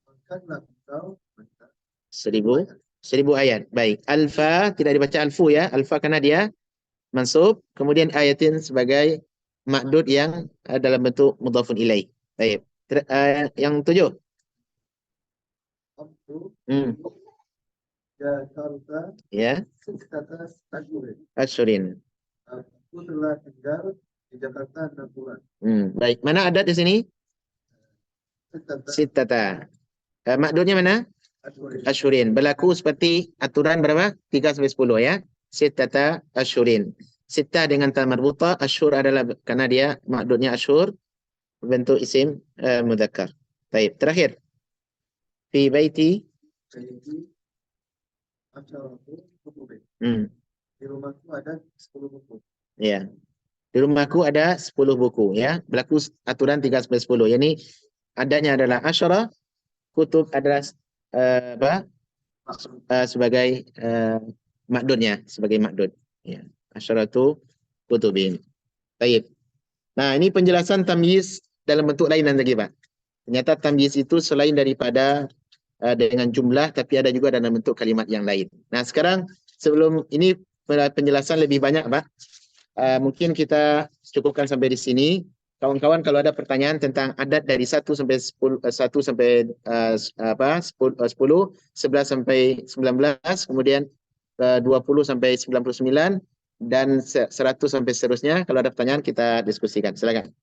Makanlah engkau 1000 ayat. Baik. Alfa tidak dibaca alfu ya. Alfa karena dia mansub, kemudian ayatin sebagai makdud yang dalam bentuk mudhafun ilaih. Baik. Yang 7. Abdu Jakarta Ya, Sittata Ashhurin. Asyurin. Aku telah tinggal di Jakarta 6 bulan. Baik. Mana adat di sini? Sittata Sittata. Makdudnya mana? Ashhurin. Asyurin. Berlaku seperti aturan berapa? 3 sampai 10 ya. Sittata asyurin. Sittah dengan ta marbuta, asyur adalah karena dia makdudnya asyur bentuk isim mudzakkar. Baik, terakhir. Fi baiti. Jadi Asyaratu Kutubin. Di rumahku ada 10 buku. Ya. Di rumahku ada 10 buku ya. Berlaku aturan 3 sampai 10. Yang ini adanya adalah asyara, kutub adalah sebagai makdudnya, sebagai makdud. Ya. Asyaratu kutubin. Baik. Nah, ini penjelasan tamyiz dalam bentuk lain lagi, Pak. Ternyata tamyiz itu selain daripada dengan jumlah, tapi ada juga dalam bentuk kalimat yang lain. Nah, sekarang sebelum ini penjelasan lebih banyak, Pak. Mungkin kita cukupkan sampai di sini. Kawan-kawan kalau ada pertanyaan tentang adat dari 1 sampai 10, 1 sampai 10, 11 sampai 19, kemudian 20 sampai 99 dan 100 sampai seterusnya, kalau ada pertanyaan kita diskusikan. Silakan.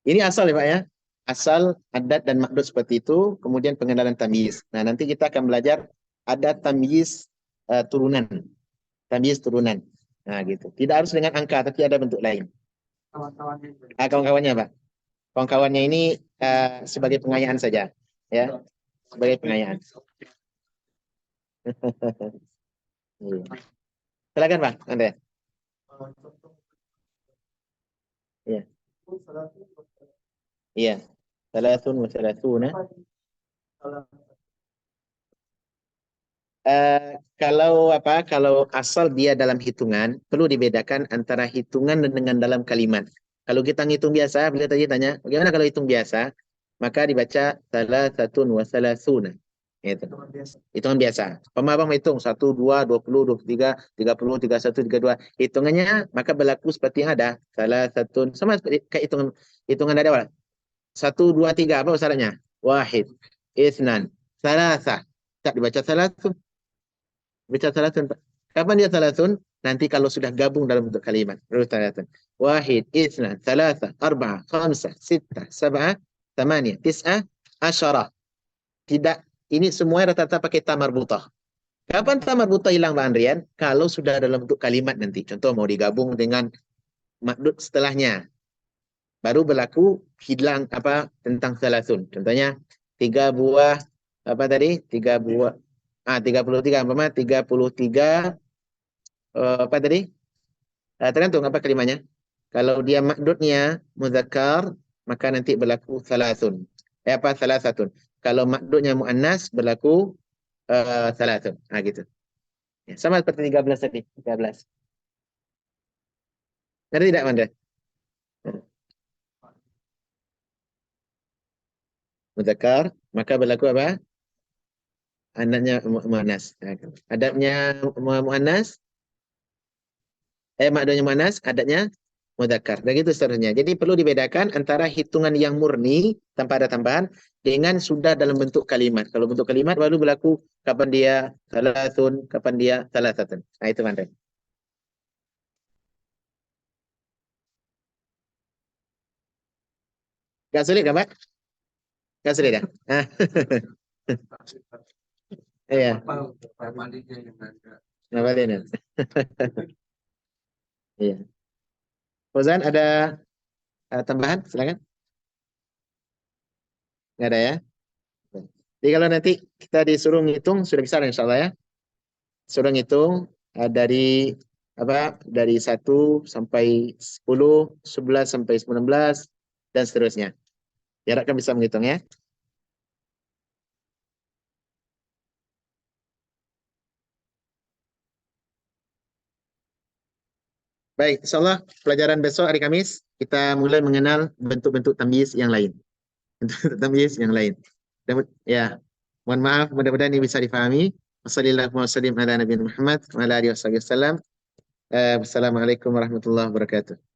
Ini asal ya Pak ya. Asal adat dan makdud seperti itu, kemudian pengenalan tamyiz. Nah, nanti kita akan belajar adat tamyiz turunan. Tamyiz turunan. Nah, gitu. Tidak harus dengan angka, tapi ada bentuk lain. Kawan-kawannya. Kawan-kawannya, Pak. Kawan-kawannya ini sebagai pengayaan saja. Ya, sebagai pengayaan. Silakan, Pak. Anda. Iya. Iya. Thalathun wa thalathuna. Kalau asal dia dalam hitungan, perlu dibedakan antara hitungan dan dengan dalam kalimat. Kalau kita ngitung biasa, beliau tadi tanya, bagaimana kalau hitung biasa? Maka dibaca thalathatun wa thalathuna. Itu. Hitungan biasa. Pemabang hitung 1, 2, 20, 23, 30, 31, 32. Hitungannya maka berlaku seperti yang ada. Thalathatun. Sama seperti kayak hitungan dari awal. 1, 2, 3. Apa syaratnya? Wahid. Itsnan. Thalatha. Tak dibaca thalathun. Baca thalathun. Kapan dia thalathun? Nanti kalau sudah gabung dalam bentuk kalimat. Baru thalathun. Wahid, itsnan, thalatha, arba'ah, khamsah, sittah, sab'ah, thamaniyah, tis'ah, asyarah. Tidak, ini semuanya rata-rata pakai ta marbutah. Kapan ta marbutah hilang Pak Andrian? Kalau sudah dalam bentuk kalimat nanti. Contoh mau digabung dengan makdud setelahnya. Baru berlaku hilang tentang thalathun. Contohnya 3 buah 3 buah 33 umpama 33 tadi? Tergantung apa kalimahnya. Kalau dia makdudnya muzakkar, maka nanti berlaku thalathun. Thalathatun. Kalau makdudnya muannas berlaku thalathun. Gitu. Ya, sama seperti 13 tadi, 13. Ngerti tidak, Manda? Muzakkar, maka berlaku apa? Adatnya muannas. Adatnya muannas, makdudnya muannas, adatnya mudzakkar. Begitu seterusnya. Jadi perlu dibedakan antara hitungan yang murni tanpa ada tambahan dengan sudah dalam bentuk kalimat. Kalau bentuk kalimat baru berlaku kapan dia thalathun, kapan dia thalathatun. Nah, itu Andre. Gak sulit kan, Pak? Gak sulit ya? Iya. Apa ini? Iya. Fauzan ada tambahan? Silakan. Nggak ada ya? Jadi kalau nanti kita disuruh ngitung sudah bisa insya Allah ya. Suruh ngitung dari dari 1 sampai 10, 11 sampai 19 dan seterusnya. Biar akan bisa menghitung ya. Baik, insyaallah pelajaran besok hari Kamis kita mulai mengenal bentuk-bentuk tamyiz yang lain. Bentuk tamyiz yang lain. Ya, mohon maaf, mudah-mudahan ini bisa difahami. Wassalamualaikum warahmatullahi wabarakatuh. Wassalamualaikum warahmatullahi wabarakatuh.